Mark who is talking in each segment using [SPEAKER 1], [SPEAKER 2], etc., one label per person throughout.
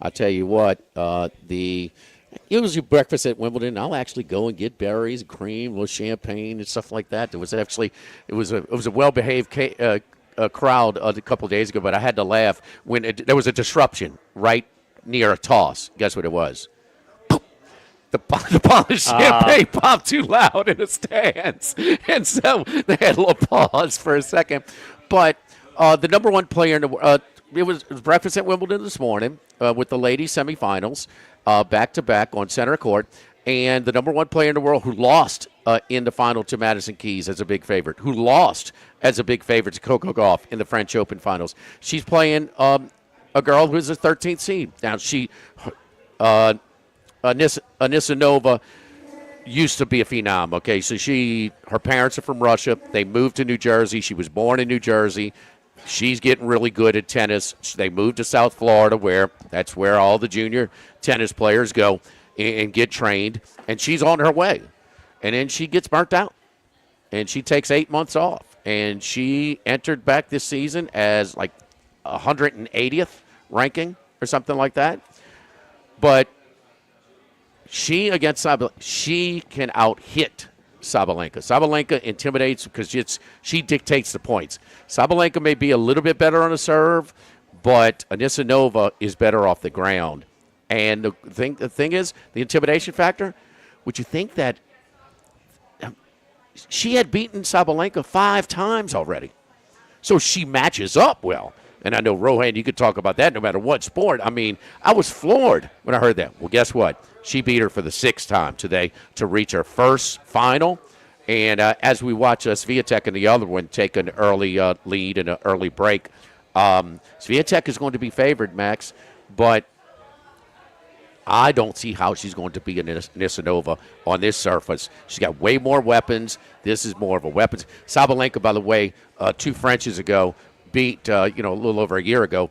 [SPEAKER 1] I tell you what, it was your breakfast at Wimbledon. I'll actually go and get berries, cream, a little champagne, and stuff like that. It was a well-behaved crowd a couple of days ago, but I had to laugh when there was a disruption right near a toss. Guess what it was? The bottle of champagne popped too loud in the stands, and so they had a little pause for a second. But the number one player in the it was breakfast at Wimbledon this morning with the ladies semifinals, back-to-back on center court, and the number one player in the world who lost in the final to Madison Keys as a big favorite, who lost as a big favorite to Coco Gauff in the French Open finals. She's playing a girl who is a 13th seed. Now, Anisimova used to be a phenom, okay? So her parents are from Russia. They moved to New Jersey. She was born in New Jersey. She's getting really good at tennis. They moved to South Florida, that's where all the junior tennis players go and get trained. And she's on her way. And then she gets burnt out. And she takes 8 months off. And she entered back this season as like 180th ranking or something like that. But she against Sabalenka, she can out-hit Sabalenka. Sabalenka intimidates because she dictates the points. Sabalenka may be a little bit better on the serve, but Anisimova is better off the ground. And the thing is, the intimidation factor, would you think that she had beaten Sabalenka 5 times already? So she matches up well. And I know, Rohan, you could talk about that no matter what sport. I mean, I was floored when I heard that. Well, guess what? She beat her for the 6th time today to reach her first final. And as we watch Swiatek and the other one take an early lead and an early break, Swiatek is going to be favored, Max. But I don't see how she's going to be Anisimova on this surface. She's got way more weapons. This is more of a weapons. Sabalenka, by the way, 2 Frenches ago, beat, a little over a year ago,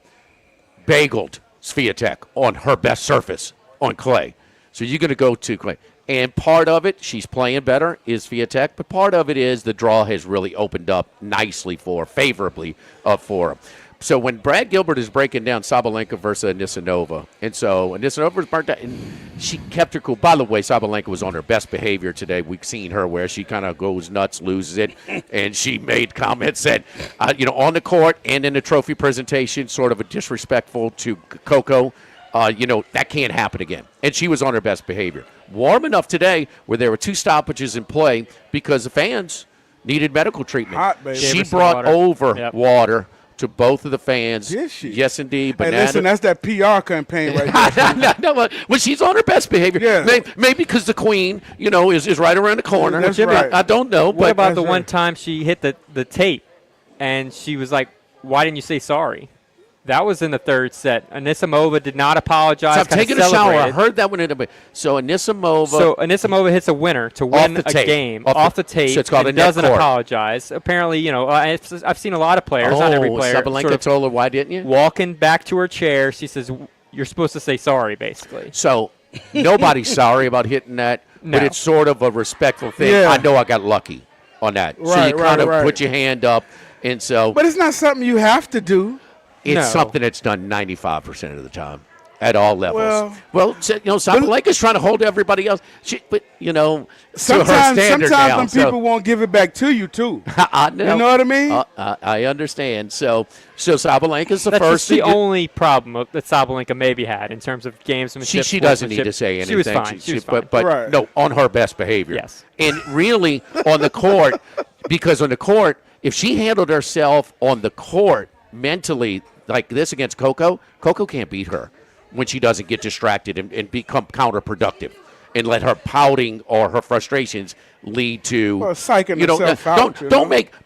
[SPEAKER 1] bageled Swiatek on her best surface on clay. So you're going to go to clay. And part of it, she's playing better, is Swiatek, but part of it is the draw has really opened up nicely favorably for her. So when Brad Gilbert is breaking down Sabalenka versus Anisimova, and so Anisimova was burnt out, and she kept her cool. By the way, Sabalenka was on her best behavior today. We've seen her where she kind of goes nuts, loses it, and she made comments that, on the court and in the trophy presentation, sort of a disrespectful to Coco. That can't happen again. And she was on her best behavior. Warm enough today where there were 2 stoppages in play because the fans needed medical treatment.
[SPEAKER 2] Hot, baby.
[SPEAKER 1] She brought over water to both of the fans.
[SPEAKER 2] Did she?
[SPEAKER 1] Yes, indeed.
[SPEAKER 2] Hey, listen, that's that PR campaign right there.
[SPEAKER 1] No, well, she's on her best behavior.
[SPEAKER 2] Yeah.
[SPEAKER 1] Maybe because the queen, is right around the corner.
[SPEAKER 2] That's right.
[SPEAKER 1] I don't know.
[SPEAKER 3] What about the one
[SPEAKER 2] right.
[SPEAKER 3] time she hit the tape and she was like, why didn't you say sorry? That was in the 3rd set. Anisimova did not apologize.
[SPEAKER 1] So I'm taking a shower. I heard that one in the So
[SPEAKER 3] Anisimova hits a winner to win a game off the tape.
[SPEAKER 1] So it's called
[SPEAKER 3] and
[SPEAKER 1] a net
[SPEAKER 3] doesn't
[SPEAKER 1] court.
[SPEAKER 3] apologize. Apparently, I've seen a lot of players, not every player.
[SPEAKER 1] Sabalenka told her, why didn't you?
[SPEAKER 3] Walking back to her chair, she says, you're supposed to say sorry, basically.
[SPEAKER 1] So nobody's sorry about hitting that, but it's sort of a respectful thing.
[SPEAKER 2] Yeah.
[SPEAKER 1] I know I got lucky on that.
[SPEAKER 2] Right,
[SPEAKER 1] so you kind of
[SPEAKER 2] right.
[SPEAKER 1] put your hand up, and so.
[SPEAKER 2] But it's not something you have to do.
[SPEAKER 1] It's something that's done 95% of the time at all levels.
[SPEAKER 2] Well,
[SPEAKER 1] Sabalenka's trying to hold everybody else.
[SPEAKER 2] Sometimes
[SPEAKER 1] now,
[SPEAKER 2] people won't give it back to you, too.
[SPEAKER 1] I know.
[SPEAKER 2] You know what I mean?
[SPEAKER 1] I understand. So Sabalenka's the
[SPEAKER 3] That's
[SPEAKER 1] first.
[SPEAKER 3] That's the only problem that Sabalenka maybe had in terms of gamesmanship.
[SPEAKER 1] She doesn't need to say anything.
[SPEAKER 3] She was fine. She was fine.
[SPEAKER 1] But
[SPEAKER 2] right.
[SPEAKER 1] no, on her best behavior.
[SPEAKER 3] Yes.
[SPEAKER 1] And really on the court, because on the court, if she handled herself on the court mentally like this against Coco can't beat her when she doesn't get distracted and become counterproductive and let her pouting or her frustrations lead to
[SPEAKER 2] psyching herself out.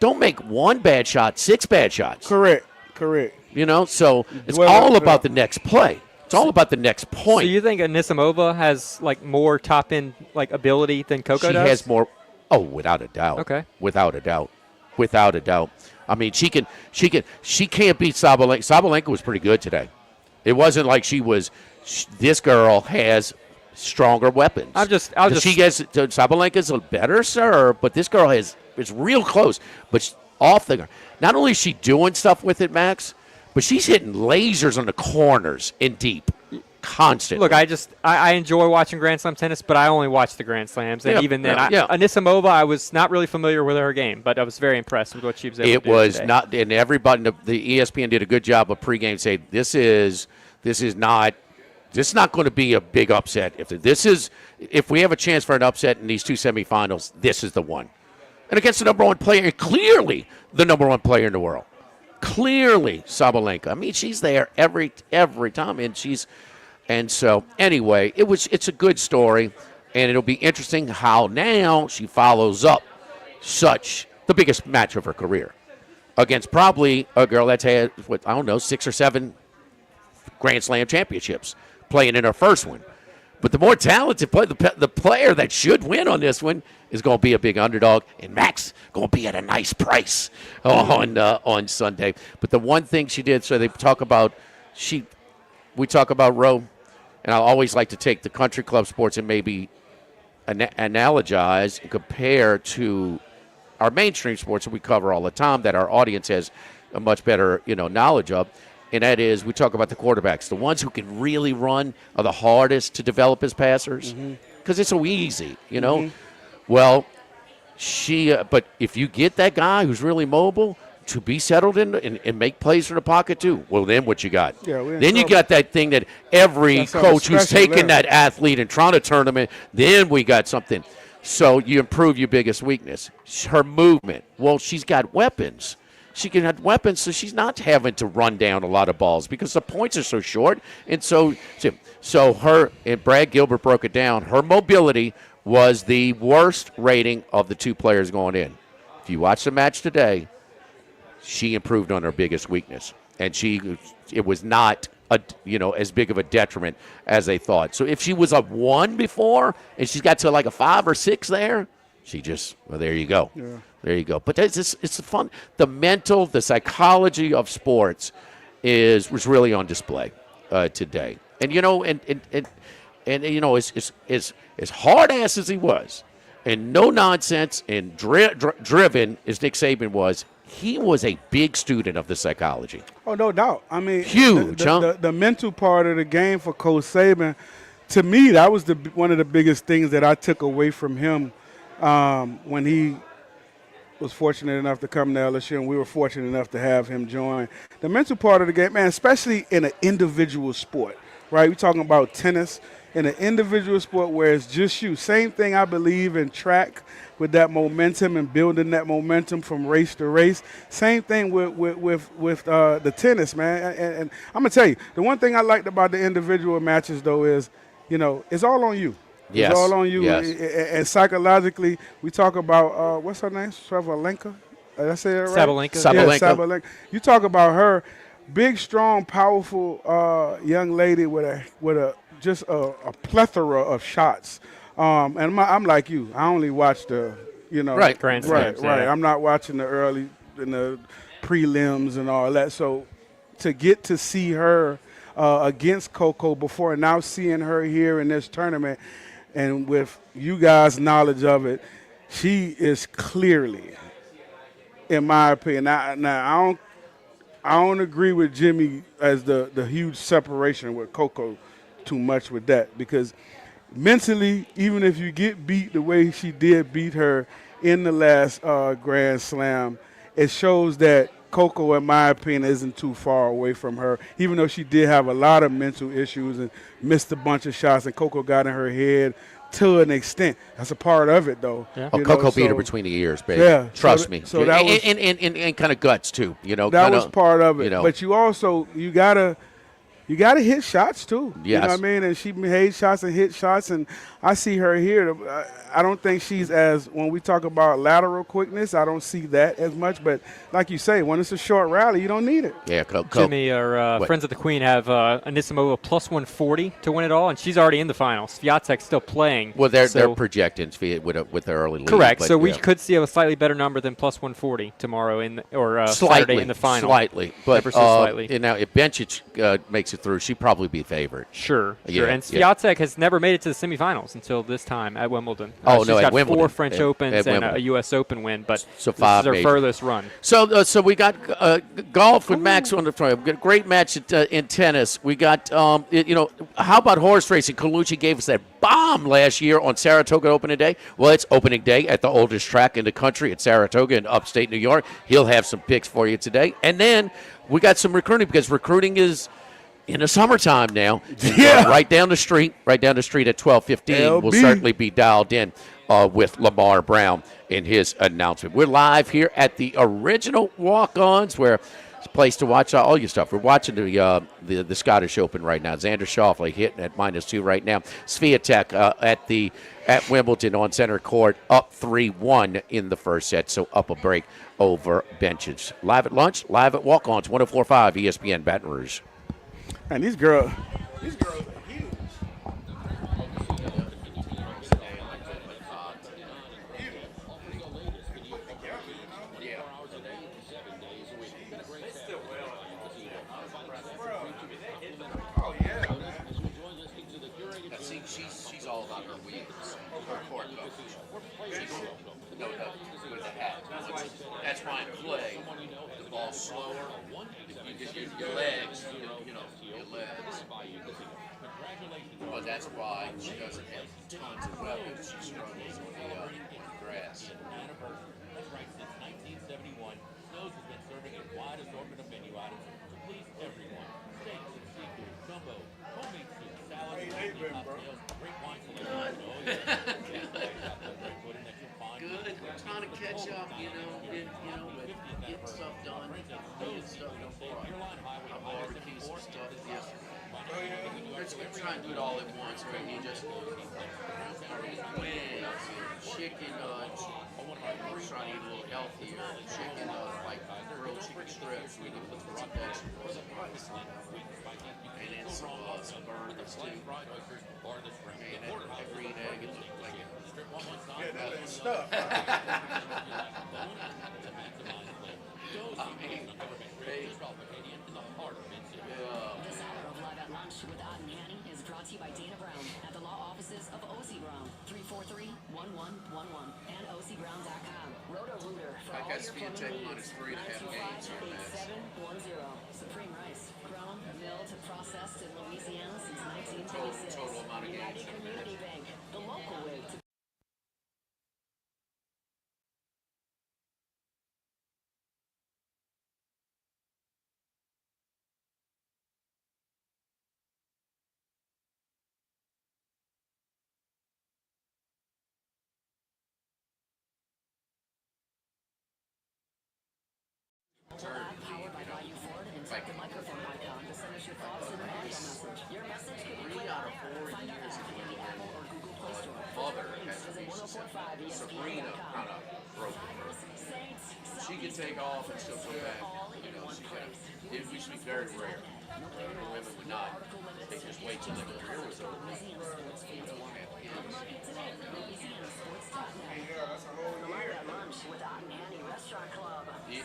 [SPEAKER 1] Don't make 1 bad shot, 6 bad shots.
[SPEAKER 2] Correct.
[SPEAKER 1] So it's all about the next play. It's all about the next point.
[SPEAKER 3] So you think Anisimova has more top end ability than Coco does?
[SPEAKER 1] She has more. Oh, without a doubt.
[SPEAKER 3] Okay.
[SPEAKER 1] Without a doubt. I mean, she can't beat Sabalenka. Sabalenka was pretty good today. It wasn't like this girl has stronger weapons. Sabalenka's a better serve, but this girl it's real close. But off the, not only is she doing stuff with it, Max, but she's hitting lasers on the corners and deep. constant.
[SPEAKER 3] Look, I enjoy watching Grand Slam tennis, but I only watch the Grand Slams, and even then, Anisimova, I was not really familiar with her game, but I was very impressed with what she was able to do.
[SPEAKER 1] It was
[SPEAKER 3] today.
[SPEAKER 1] not, and everybody, the ESPN did a good job of pregame saying this is not going to be a big upset. If we have a chance for an upset in these two semifinals, this is the one. And against the number one player, clearly the number one player in the world. Clearly Sabalenka. I mean, she's there every time, and so anyway, it's a good story, and it'll be interesting how now she follows up the biggest match of her career against probably a girl that's had 6 or 7 Grand Slam championships, playing in her first one. But the more talented player, the player that should win on this one is going to be a big underdog, and Max going to be at a nice price on Sunday. But the one thing she did, so we talk about Roe, and I always like to take the country club sports and maybe analogize and compare to our mainstream sports that we cover all the time that our audience has a much better knowledge of. And that is, we talk about the quarterbacks. The ones who can really run are the hardest to develop as passers because it's so easy, Well, but if you get that guy who's really mobile to be settled in and make plays from the pocket too, well, then what you got? Then you got that thing that every coach who's taking that athlete and trying to turn them in, then we got something. So you improve your biggest weakness, her movement. Well, she's got weapons. She can have weapons, so she's not having to run down a lot of balls because the points are so short. And so her, and Brad Gilbert broke it down, her mobility was the worst rating of the two players going in. If you watch the match today, she improved on her biggest weakness. And it was not as big of a detriment as they thought. So if she was a 1 before and she's got to like a 5 or 6 there, there you go. Yeah. There you go. But it's fun. The mental, the psychology of sports was really on display today. And as hard ass as he was, and no nonsense, and driven as Nick Saban was, he was a big student of the psychology.
[SPEAKER 2] Oh, no doubt. I mean,
[SPEAKER 1] huge.
[SPEAKER 2] The mental part of the game for Coach Saban, to me, that was one of the biggest things that I took away from him when he was fortunate enough to come to LSU, and we were fortunate enough to have him join. The mental part of the game, man, especially in an individual sport, right? We're talking about tennis, in an individual sport where it's just you. Same thing I believe in track with that momentum and building that momentum from race to race. Same thing with the tennis, man. And I'm going to tell you, the one thing I liked about the individual matches, though, is, it's all on you.
[SPEAKER 1] Yes.
[SPEAKER 2] It's all on you.
[SPEAKER 1] Yes.
[SPEAKER 2] And psychologically, we talk about, what's her name? Sabalenka? Did I say that right?
[SPEAKER 3] Sabalenka.
[SPEAKER 2] Yeah, Sabalenka. You talk about her, big, strong, powerful young lady with a plethora of shots. And I'm like you. I only watch the,
[SPEAKER 1] right,
[SPEAKER 3] Grand Slams.
[SPEAKER 2] Right. I'm not watching the early and the prelims and all that. So to get to see her against Coco before, and now seeing her here in this tournament, and with you guys' knowledge of it, she is clearly, in my opinion. Now I don't agree with Jimmy as the huge separation with Coco too much with that, because mentally, even if you get beat the way she did beat her in the last Grand Slam, it shows that Coco, in my opinion, isn't too far away from her, even though she did have a lot of mental issues and missed a bunch of shots, and Coco got in her head to an extent. That's a part of it, though.
[SPEAKER 1] Yeah. Coco beat her between the ears, baby.
[SPEAKER 2] Yeah.
[SPEAKER 1] Trust me.
[SPEAKER 2] So that was,
[SPEAKER 1] and kind of guts, too.
[SPEAKER 2] That was part of it. But you also, you gotta hit shots, too.
[SPEAKER 1] Yes.
[SPEAKER 2] You know what I mean? And she made shots and hit shots, and I see her here. I don't think she's when we talk about lateral quickness, I don't see that as much. But like you say, when it's a short rally, you don't need it.
[SPEAKER 1] Yeah,
[SPEAKER 3] Jimmy, our friends at the Queen have Anisimova plus 140 to win it all, and she's already in the finals. Swiatek's still playing.
[SPEAKER 1] Well, they're projecting with their early lead.
[SPEAKER 3] Correct. So we could see a slightly better number than plus 140 tomorrow Saturday in the final.
[SPEAKER 1] Slightly. But
[SPEAKER 3] slightly.
[SPEAKER 1] And now if Bencic makes it through, she'd probably be favored.
[SPEAKER 3] Sure.
[SPEAKER 1] Yeah,
[SPEAKER 3] And Swiatek has never made it to the semifinals until this time at Wimbledon.
[SPEAKER 1] She's
[SPEAKER 3] got
[SPEAKER 1] Wimbledon.
[SPEAKER 3] 4 French Opens and a U.S. Open win, but
[SPEAKER 1] so
[SPEAKER 3] this
[SPEAKER 1] 5
[SPEAKER 3] is her
[SPEAKER 1] major.
[SPEAKER 3] furthest run.
[SPEAKER 1] So we got golf with Max on the front. Great match in tennis. We got, how about horse racing? Colucci gave us that bomb last year on Saratoga opening day. Well, it's opening day at the oldest track in the country at Saratoga in upstate New York. He'll have some picks for you today. And then we got some recruiting because recruiting is in the summertime now.
[SPEAKER 2] Yeah.
[SPEAKER 1] Right down the street at 12:15. We'll certainly be dialed in with Lamar Brown in his announcement. We're live here at the original Walk-Ons where it's a place to watch all your stuff. We're watching the Scottish Open right now. Xander Schauffele hitting at -2 right now. Swiatek at Wimbledon on center court up 3-1 in the first set, so up a break over benches. Live at lunch, live at Walk-Ons, 104.5 ESPN Baton Rouge.
[SPEAKER 2] And these girls are huge.
[SPEAKER 1] She's all about her wheels, her court coach. No, with the hat. That's why in play, the ball's slower. Your legs, your legs. But that's why she doesn't have tons of weapons. She struggles on the grass. Good. We're trying to catch up, with getting stuff done, getting stuff done for our barbecue some stuff yesterday. Let's try and do it all at once, right? You just wings, chicken, we're trying to eat a little healthier. Chicken, like grilled chicken strips, we can put some vegetables in rice. And then some burgers too. And that green egg, it looked like it.
[SPEAKER 2] Yeah, that stuff.
[SPEAKER 4] I mean, This hour of Live at Lunch with Odd and Hanny is brought to you by Dana Brown at the law offices of O.C. Brown, 343-1111 and OCBrown.com. Roto-Rooter for all your plumbing needs, 925-8710. Supreme Rice, grown, milled, processed in Louisiana since 1936. United Community Bank, the local way to powered by Bayou Ford, and type the microphone icon to send us your thoughts in an audio message. Your message could be played on air. Find our app in the Apple or Google Play Store. Visit 1045ESPN.com.
[SPEAKER 1] She can take off and still go back. It used to be very rare. Women would not. They just wait till their career was over.
[SPEAKER 4] With Odd and Hanny Restaurant Club. Watching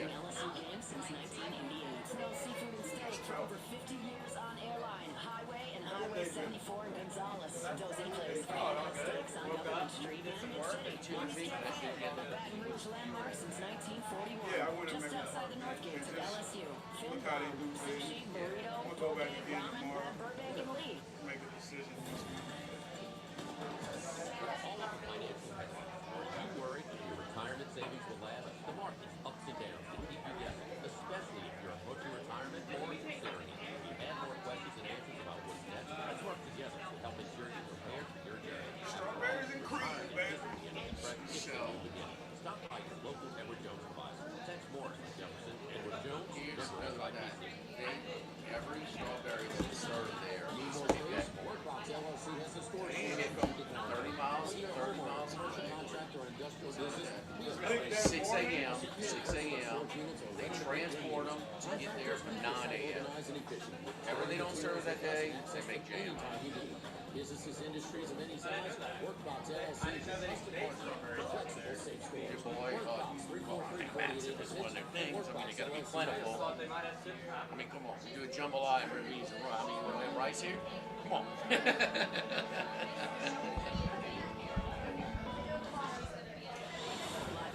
[SPEAKER 4] LSU games since 1988. Smell seafood and steak for over 50 years on Airline, Highway, and Highway 74 in Gonzales. Dozy Place for all steaks on Elgin Street and in City. Baton Rouge landmark since 1941. Just outside the north gates of LSU. Philly Farm, Sushi, Burrito, Poke, Ramen, and Burbank and Lee.
[SPEAKER 2] Make a decision.
[SPEAKER 5] Retirement savings will last the market's ups and downs to keep you guessing, especially if you're approaching retirement or considering it. If you have more questions and answers about what's next, let's work together to help ensure you're prepared for your journey.
[SPEAKER 2] Strawberries and cream, baby.
[SPEAKER 5] Stop by your local Edward Jones provider. That's Morris, Jefferson, Edward Jones,
[SPEAKER 1] Every strawberry that's served there needs to be back more. And it from 30 miles away. 6 a.m. They transport them to get there for 9 a.m. Whatever they don't serve that day, they make jam.
[SPEAKER 5] Businesses, industries of any size, Workbox LLC.
[SPEAKER 1] Your boy, massive is one of their things. I mean, you got to be plentiful. I mean, come on. You do a jambalaya and beans and rice. I mean, you have rice here? Come on.
[SPEAKER 4] Live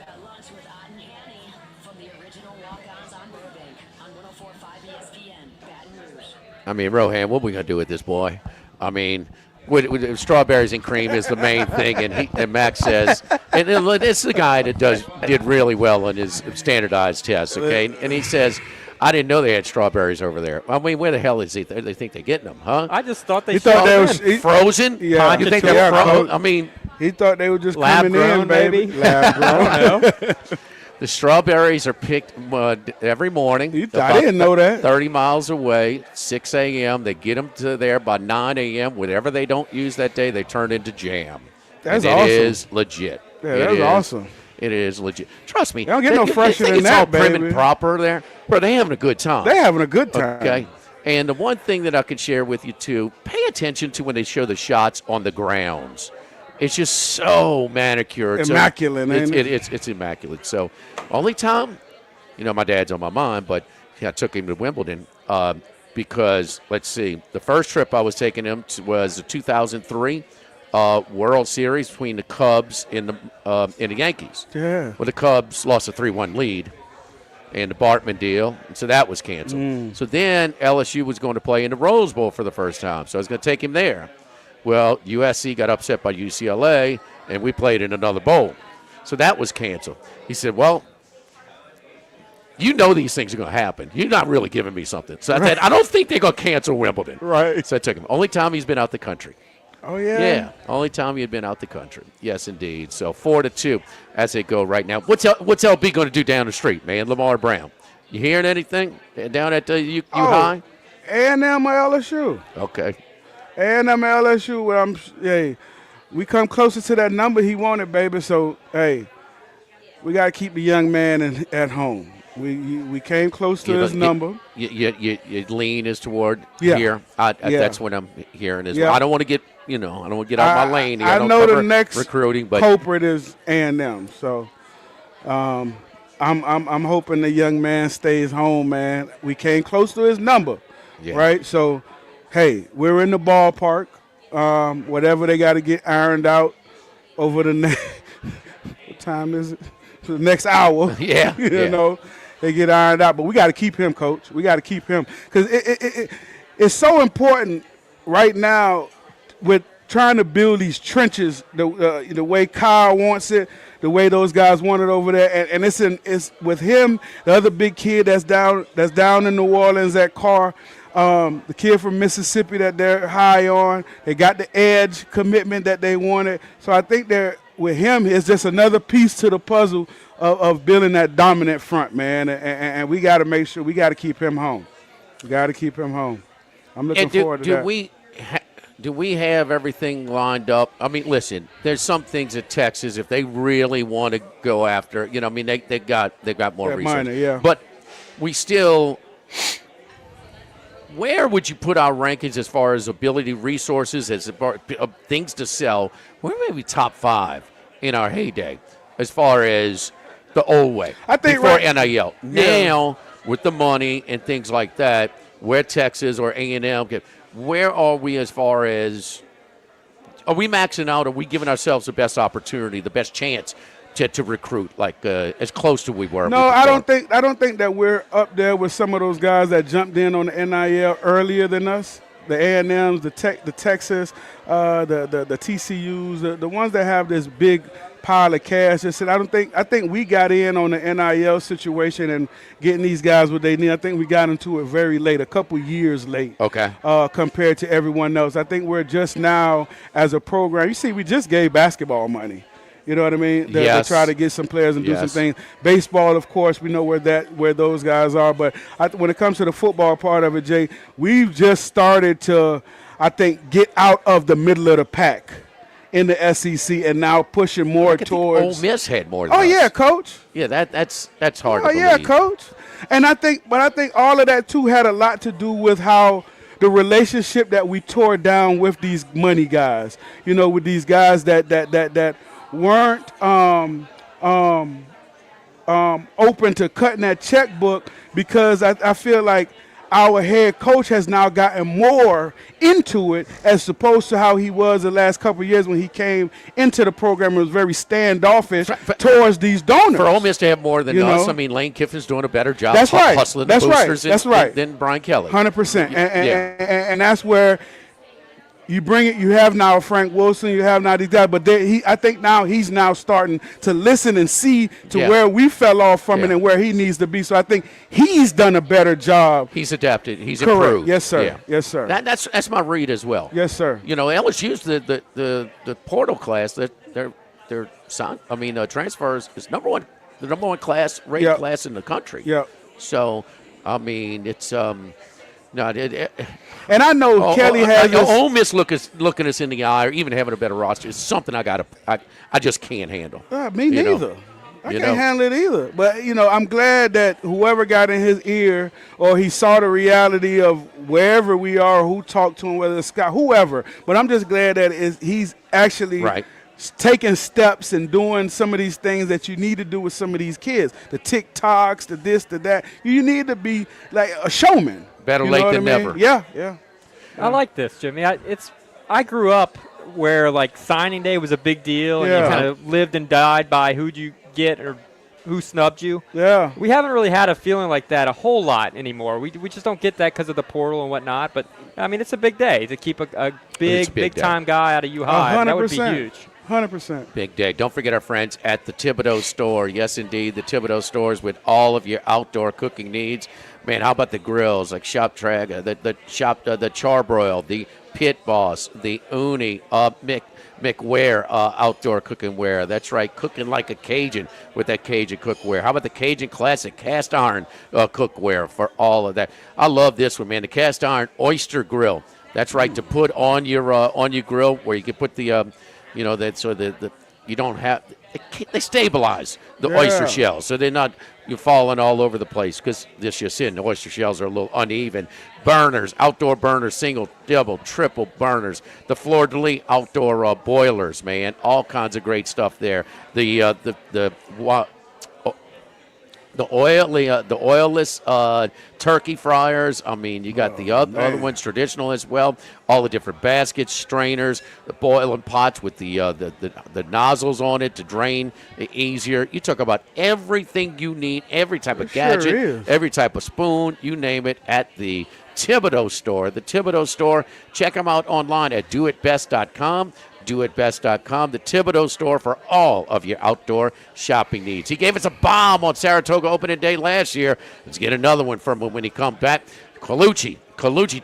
[SPEAKER 4] at lunch with Ott and Hanny from the original Walk-Ons on Burbank on 104.5 ESPN, Baton Rouge.
[SPEAKER 1] I mean, Rohan, what are we going to do with this boy? I mean, with strawberries and cream is the main thing, and Max says, and it's the guy that did really well on his standardized tests, okay? And he says, I didn't know they had strawberries over there. I mean, where the hell is he? They think they're getting them, huh?
[SPEAKER 3] I just thought they
[SPEAKER 1] frozen.
[SPEAKER 2] Yeah,
[SPEAKER 1] you think they're frozen? I mean,
[SPEAKER 2] he thought they were just
[SPEAKER 3] lab
[SPEAKER 2] coming
[SPEAKER 3] grown,
[SPEAKER 2] in, baby.
[SPEAKER 3] maybe?
[SPEAKER 2] Lab grown.
[SPEAKER 1] the strawberries are picked every morning.
[SPEAKER 2] I didn't know that.
[SPEAKER 1] 30 miles away, 6 a.m. They get them to there by 9 a.m. Whatever they don't use that day, they turn into jam.
[SPEAKER 2] That's
[SPEAKER 1] and
[SPEAKER 2] awesome.
[SPEAKER 1] It is legit.
[SPEAKER 2] Yeah, that's awesome.
[SPEAKER 1] It is legit. Trust me.
[SPEAKER 2] They don't get no fresher than
[SPEAKER 1] it's
[SPEAKER 2] that,
[SPEAKER 1] all prim
[SPEAKER 2] baby.
[SPEAKER 1] and proper there. Bro, they having a good time.
[SPEAKER 2] They're having a good time.
[SPEAKER 1] Okay. And the one thing that I can share with you, too, pay attention to when they show the shots on the grounds. It's just so manicured.
[SPEAKER 2] Immaculate, ain't it?
[SPEAKER 1] It's immaculate. So, only time, my dad's on my mind, but I took him to Wimbledon because, let's see, the first trip I was taking him to was the 2003 World Series between the Cubs and the Yankees.
[SPEAKER 2] Yeah.
[SPEAKER 1] Well, the Cubs lost a 3-1 lead and the Bartman deal, and so that was canceled. So then LSU was going to play in the Rose Bowl for the first time, so I was going to take him there. Well, USC got upset by UCLA, and we played in another bowl. So that was canceled. He said, well, these things are going to happen. You're not really giving me something. So I said, I don't think they're going to cancel Wimbledon.
[SPEAKER 2] Right.
[SPEAKER 1] So I took him. Only time he's been out the country.
[SPEAKER 2] Oh, yeah?
[SPEAKER 1] Yeah, only time he had been out the country. Yes, indeed. So 4-2 as they go right now. What's LB going to do down the street, man? Lamar Brown. You hearing anything down at U High?
[SPEAKER 2] A&M or LSU.
[SPEAKER 1] Okay.
[SPEAKER 2] A&M or LSU, we come closer to that number he wanted, baby. So, hey, we got to keep the young man at home. We came close to his number.
[SPEAKER 1] Your lean is toward
[SPEAKER 2] Yeah.
[SPEAKER 1] here. That's what I'm hearing as well. I don't want to get, I don't want to get out of my lane here.
[SPEAKER 2] I
[SPEAKER 1] don't
[SPEAKER 2] know
[SPEAKER 1] cover
[SPEAKER 2] the next
[SPEAKER 1] recruiting, but
[SPEAKER 2] culprit is A&M. So, I'm hoping the young man stays home, man. We came close to his number, right? So, hey, we're in the ballpark. Whatever they got to get ironed out over the next what time is it? The next hour.
[SPEAKER 1] Yeah.
[SPEAKER 2] you know, they get ironed out. But we got to keep him, Coach. We got to keep him because it's so important right now with trying to build these trenches the way Kyle wants it, the way those guys want it over there, and it's with him, the other big kid that's down in New Orleans, that Carr, the kid from Mississippi that they're high on. They got the edge commitment that they wanted. So I think with him, it's just another piece to the puzzle of building that dominant front, man. And we got to make sure we got to keep him home. We got to keep him home. I'm looking forward to that.
[SPEAKER 1] Do we have everything lined up? I mean, listen, there's some things at Texas if they really want to go after. I mean, they got more resources.
[SPEAKER 2] Money,
[SPEAKER 1] But we still. Where would you put our rankings as far as ability, resources, as far things to sell? We're maybe top 5 in our heyday, as far as the old way.
[SPEAKER 2] I think
[SPEAKER 1] before
[SPEAKER 2] right,
[SPEAKER 1] NIL. Now, with the money and things like that, where Texas or A&M, where are we as far as? Are we maxing out? Are we giving ourselves the best opportunity, the best chance to recruit, like as close to we were?
[SPEAKER 2] No, I don't think that we're up there with some of those guys that jumped in on the NIL earlier than us. The A&Ms, the Texas, the TCUs, the ones that have this big pile of cash. I think we got in on the NIL situation and getting these guys what they need. I think we got into it very late, a couple years late.
[SPEAKER 1] Okay.
[SPEAKER 2] Compared to everyone else. I think we're just now as a program. You see, we just gave basketball money. You know what I mean? They try to get some players and do some things. Baseball, of course, we know where those guys are. But when it comes to the football part of it, Jay, we've just started to, I think, get out of the middle of the pack in the SEC and now pushing more
[SPEAKER 1] I think
[SPEAKER 2] towards.
[SPEAKER 1] Ole Miss had more than
[SPEAKER 2] Oh
[SPEAKER 1] us.
[SPEAKER 2] yeah, coach.
[SPEAKER 1] Yeah, that's hard to
[SPEAKER 2] Oh
[SPEAKER 1] believe.
[SPEAKER 2] yeah, coach. And I think all of that too had a lot to do with how the relationship that we tore down with these money guys. You know, with these guys that weren't open to cutting that checkbook, because I feel like our head coach has now gotten more into it as opposed to how he was the last couple of years when he came into the program and was very standoffish towards these donors.
[SPEAKER 1] For Ole Miss to have more than
[SPEAKER 2] You
[SPEAKER 1] us,
[SPEAKER 2] know?
[SPEAKER 1] I mean, Lane Kiffin's doing a better job
[SPEAKER 2] That's right.
[SPEAKER 1] hustling
[SPEAKER 2] That's
[SPEAKER 1] the
[SPEAKER 2] right.
[SPEAKER 1] boosters
[SPEAKER 2] That's right.
[SPEAKER 1] than Brian Kelly.
[SPEAKER 2] 100%.
[SPEAKER 1] Yeah.
[SPEAKER 2] And that's where you bring it. You have now Frank Wilson. You have now these guys. But I think now he's now starting to listen and see to where we fell off from it and where he needs to be. So I think he's done a better job.
[SPEAKER 1] He's adapted. He's
[SPEAKER 2] Correct.
[SPEAKER 1] improved.
[SPEAKER 2] Yes, sir.
[SPEAKER 1] Yeah.
[SPEAKER 2] Yes, sir.
[SPEAKER 1] That's my read as well.
[SPEAKER 2] Yes, sir.
[SPEAKER 1] You know, LSU's the portal class that their transfers is the number one class rated class in the country.
[SPEAKER 2] Yep.
[SPEAKER 1] So, I mean, it's
[SPEAKER 2] and I know Kelly has this.
[SPEAKER 1] Ole Miss looking us in the eye, or even having a better roster is something I just can't handle.
[SPEAKER 2] Me neither. I can't handle it either. But, I'm glad that whoever got in his ear or he saw the reality of wherever we are, who talked to him, whether it's Scott, whoever. But I'm just glad that he's actually taking steps and doing some of these things that you need to do with some of these kids. The TikToks, the this, the that. You need to be like a showman.
[SPEAKER 1] Better late than never.
[SPEAKER 2] Yeah.
[SPEAKER 3] I like this, Jimmy. I grew up where like signing day was a big deal, and you kind of lived and died by who'd you get or who snubbed you.
[SPEAKER 2] Yeah.
[SPEAKER 3] We haven't really had a feeling like that a whole lot anymore. We just don't get that because of the portal and whatnot. But I mean, it's a big day to keep a big time guy out of U High. That would be huge.
[SPEAKER 2] 100%.
[SPEAKER 1] Big day. Don't forget our friends at the Thibodeau store. Yes, indeed, the Thibodeau stores with all of your outdoor cooking needs. Man, how about the grills like Shop Traga, the Charbroil, the Pit Boss, the Uni, McWare outdoor cooking ware. That's right, cooking like a Cajun with that Cajun cookware. How about the Cajun Classic cast iron cookware for all of that? I love this one, man. The cast iron oyster grill. That's right, to put on your grill where you can put the you don't have. They stabilize the oyster shells, so they're not falling all over the place, because this just in, the oyster shells are a little uneven. Burners, outdoor burners, single, double, triple burners. The fleur-de-lis outdoor boilers, man, all kinds of great stuff there. The oilless turkey fryers. I mean, you got the other ones, traditional as well. All the different baskets, strainers, the boiling pots with the nozzles on it to drain easier. You talk about everything you need, every type of gadget, every type of spoon, you name it, at the Thibodeau store. The Thibodeau store. Check them out online at doitbest.com. doitbest.com, the Thibodeau store for all of your outdoor shopping needs. He gave us a bomb on Saratoga opening day last year. Let's get another one from him when he comes back. Colucci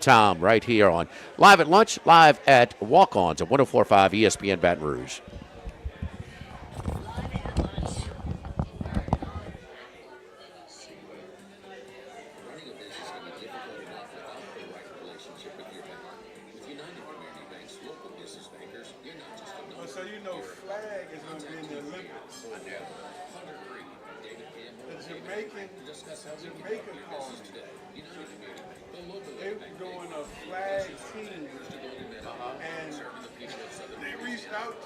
[SPEAKER 1] Tom right here on Live at Lunch, live at Walk-Ons at 104.5 ESPN Baton Rouge.
[SPEAKER 2] So you know, flag is going to be in the Olympics. The Jamaican called me. They were doing a flag team, and they reached out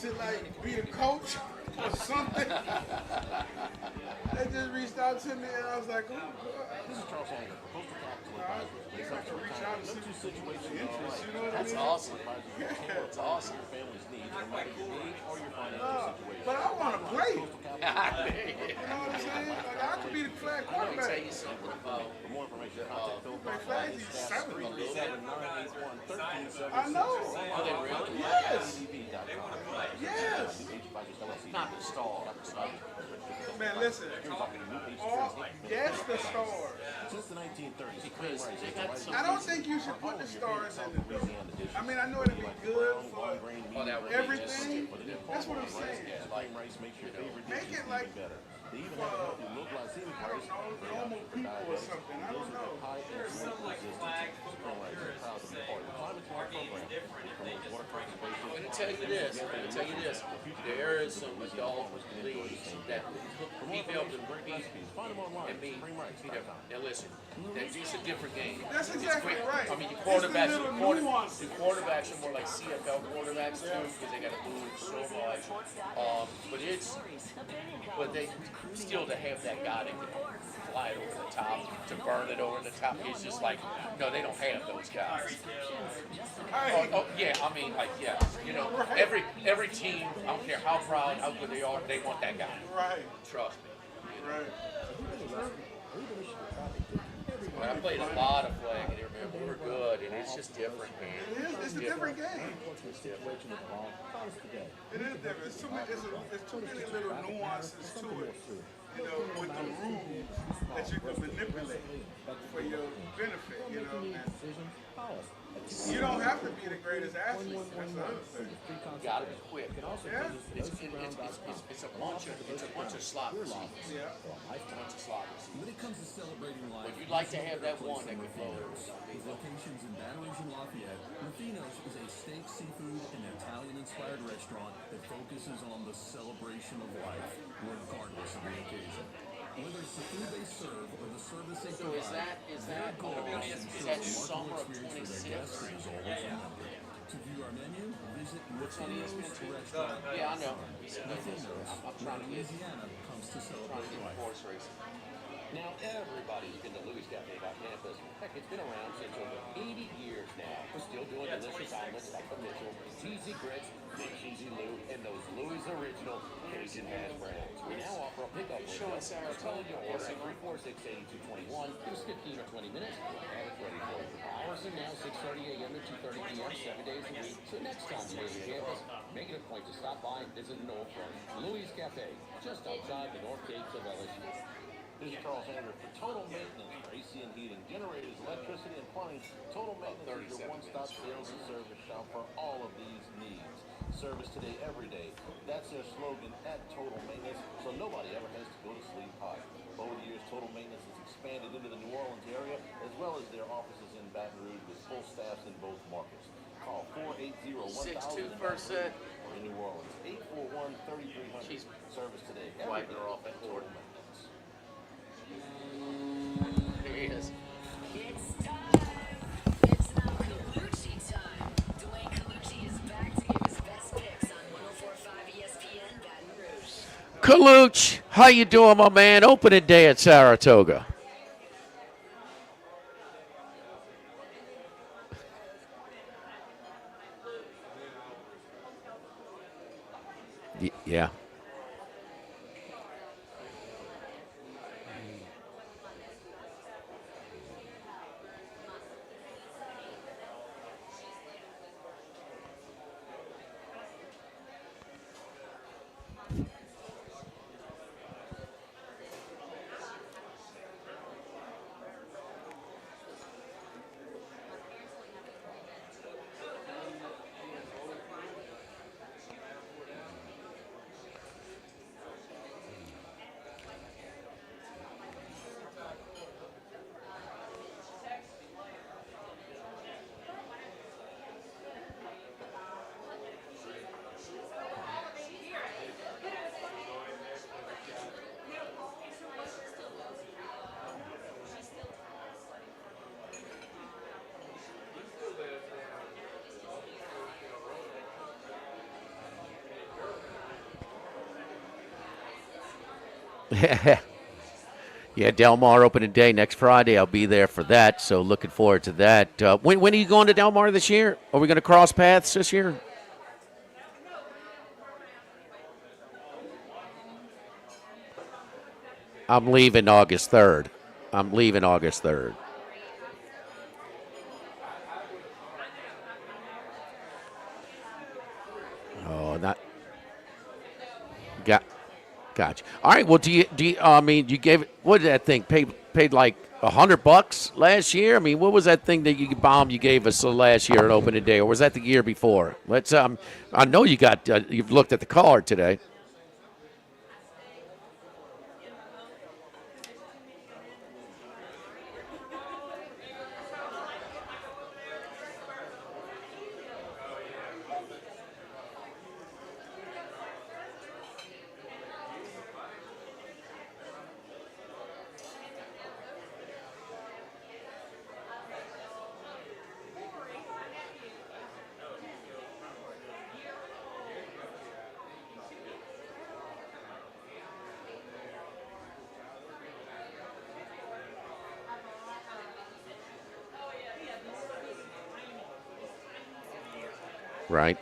[SPEAKER 2] to like be a coach or something. They just reached out to me, and I was like, this is Charles Hanger. They have to reach out and see what's the interest, you know what I mean? That's awesome. That's awesome. Your family's needs, no matter your age or your financial situation. But I want to play. You know what I'm saying? Like, I could be the flag quarterback. Let me tell you something about. For more information, my flag is 7. I know. Are they really? Yes. Yes. Not the star. Man, listen. Yes, the stars. Since the 1930s, because I don't think you should put the stars in the building. I mean, I know it'd be good for everything. That's what I'm saying. Make it like for, I don't know, normal people or something. I don't know.
[SPEAKER 6] There's some like flag football purists who say farming is different and they just like
[SPEAKER 1] I'm going to tell you this. There is some adult leagues that he helped them beat and be different. Now listen, these are different games.
[SPEAKER 2] That's exactly right.
[SPEAKER 1] I mean, the
[SPEAKER 2] It's
[SPEAKER 1] quarterbacks,
[SPEAKER 2] the little nuances.
[SPEAKER 1] the quarterbacks are more like CFL quarterbacks too, because they got to move so much. But they still to have that guy that can fly it over the top, to burn it over the top. It's just like, no, they don't have those guys. Yeah, I mean, like, yeah, every team, I don't care how proud, how good they are, they want that guy.
[SPEAKER 2] Right.
[SPEAKER 1] Trust me.
[SPEAKER 2] Right.
[SPEAKER 1] But I played a lot of flag in here, man. We were good, and it's just different, man.
[SPEAKER 2] It is. It's a different game.
[SPEAKER 1] It's different.
[SPEAKER 2] It is different. It's too many little nuances to it. With the rules that you can manipulate for your benefit. You don't have to be the greatest athlete. That's the other thing.
[SPEAKER 1] You gotta be quick.
[SPEAKER 2] Yeah.
[SPEAKER 1] It's a bunch of slot receivers.
[SPEAKER 2] Yeah.
[SPEAKER 1] A bunch of slot receivers.
[SPEAKER 6] When it comes to celebrating life,
[SPEAKER 1] But you'd like to have that one that could blow it.
[SPEAKER 6] with locations in Baton Rouge and Lafayette, Rufino's is a steak, seafood, and Italian-inspired restaurant that focuses on the celebration of life, regardless of the occasion. Whether it's the food they serve or the service they
[SPEAKER 1] So
[SPEAKER 6] provide,
[SPEAKER 1] is that summer of 26?
[SPEAKER 6] To view our menu, visit
[SPEAKER 1] What's on
[SPEAKER 6] Rufino's
[SPEAKER 1] ESPN?
[SPEAKER 6] Restaurant.
[SPEAKER 1] Yeah, I know.
[SPEAKER 6] Rufino's,
[SPEAKER 1] I'm trying to get
[SPEAKER 6] Louisiana comes to celebrate life.
[SPEAKER 1] horse racing.
[SPEAKER 5] Now everybody's been to Louis Cafe by campus. Heck, it's been around since over 80 years now. We're still doing delicious omelets like the Mitchell, cheesy grits, big cheesy Lou, and those Louis original Cajun hash browns. We now offer a pickup window. Tell your order at 346-8221. Just 15 or 20 minutes. We'll have it ready for you. Hours are now 6:30 a.m. to 2:30 p.m. 7 days a week. So next time you're on campus, make it a point to stop by and visit an old friend. Louis Cafe, just outside the North Gates of LSU. This is Charles Andrew for Total Maintenance for AC and heating, generators, electricity, and plumbing. Total Maintenance is your one-stop sales and service shop for all of these needs. Service today, every day. That's their slogan at Total Maintenance, so nobody ever has to go to sleep hot. Over the years, Total Maintenance has expanded into the New Orleans area, as well as their offices in Baton Rouge with full staffs in both markets. Call 480-1000 or in New Orleans, 841-3300. Service today, every day. Off at Total Maintenance.
[SPEAKER 1] There he is.
[SPEAKER 4] It's time. It's now Colucci time. Duane Colucci is back to give his best picks on 104.5 ESPN Baton Rouge.
[SPEAKER 1] Colucci, how you doing, my man? Opening day at Saratoga. Yeah. Yeah, Del Mar opening day next Friday. I'll be there for that, so looking forward to that. When are you going to Del Mar this year? Are we going to cross paths this year? I'm leaving August 3rd. Oh, not gotcha. All right. Well, do you? I mean, you gave. What did that thing paid like $100 last year? I mean, what was that thing that you gave us last year at opening day, or was that the year before? Let's. I know you got. You've looked at the card today. right?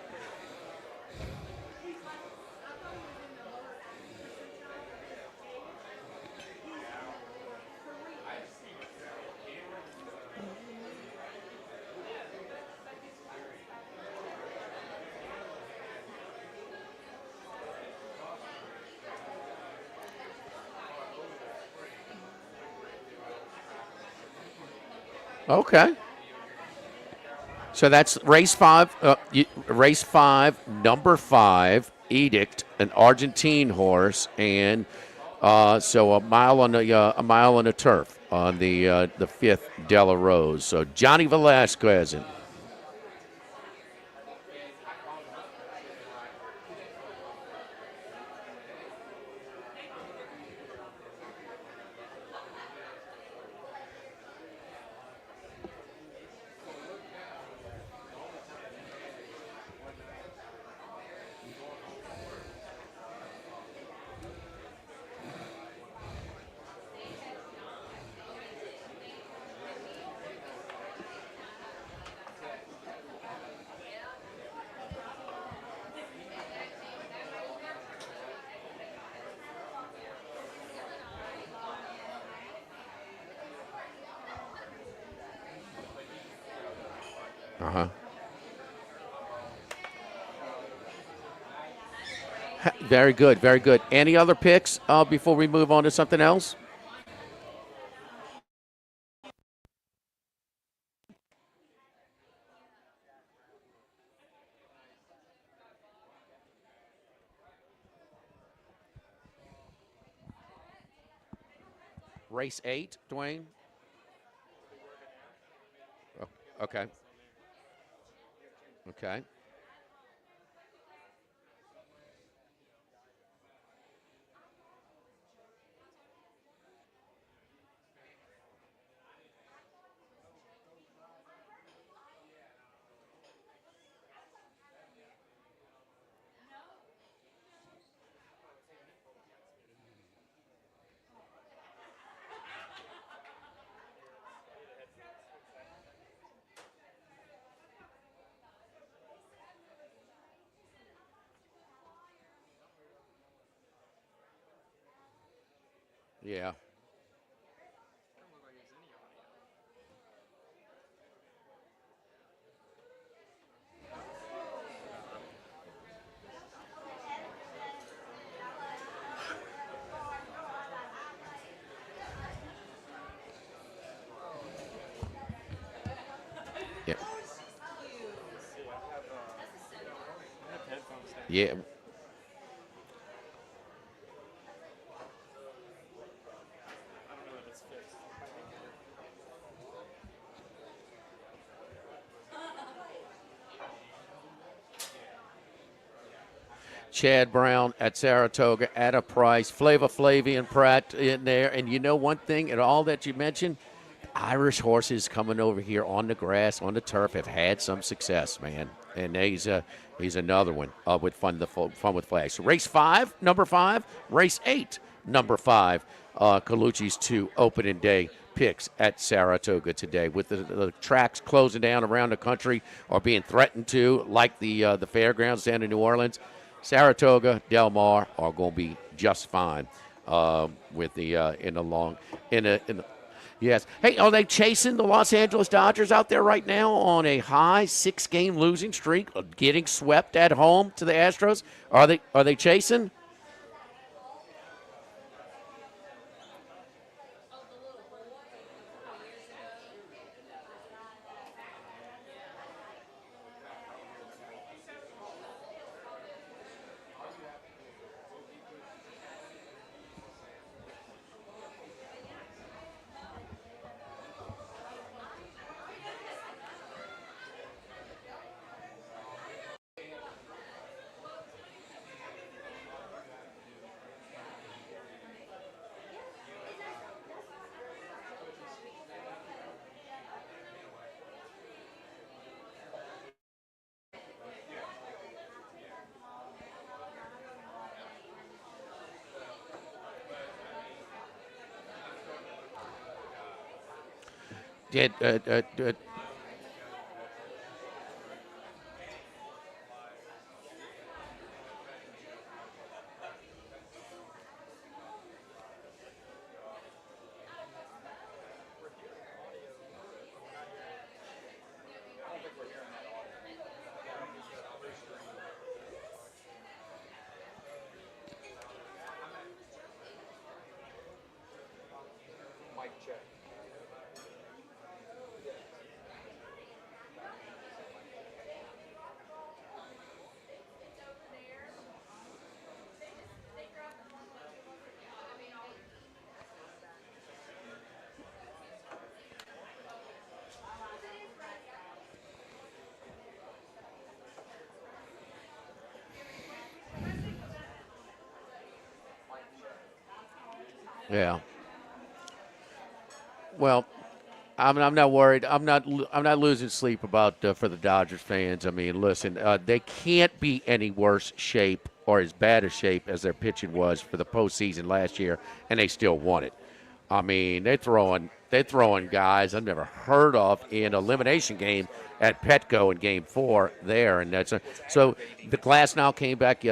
[SPEAKER 1] Okay. So that's race five. Race five, number five, Edict, an Argentine horse, and so a mile on the turf on the fifth Della Rose. So Johnny Velasquez. Uh huh. Very good, very good. Any other picks before we move on to something else? Race 8, Duane. Oh, okay. Okay. Yeah. Yeah. Yeah. Chad Brown at Saratoga at a price. Flava Flavi and Pratt in there. And you know one thing, and all that you mentioned, Irish horses coming over here on the grass, on the turf, have had some success, man. And he's another one with fun with flags. So race 5, number 5. Race 8, number 5. Colucci's 2 opening day picks at Saratoga today, with the tracks closing down around the country or being threatened to, like the fairgrounds down in New Orleans. Saratoga, Del Mar are going to be just fine with the in the long in the yes. Hey, are they chasing the Los Angeles Dodgers out there right now on a high 6-game losing streak, getting swept at home to the Astros? Are they chasing? Did Yeah. Well, I'm not worried. I'm not losing sleep about for the Dodgers fans. I mean, listen, they can't be any worse shape or as bad a shape as their pitching was for the postseason last year, and they still won it. I mean, they're throwing guys I've never heard of in elimination game at Petco in Game 4 there, and so the Glass now came back yesterday.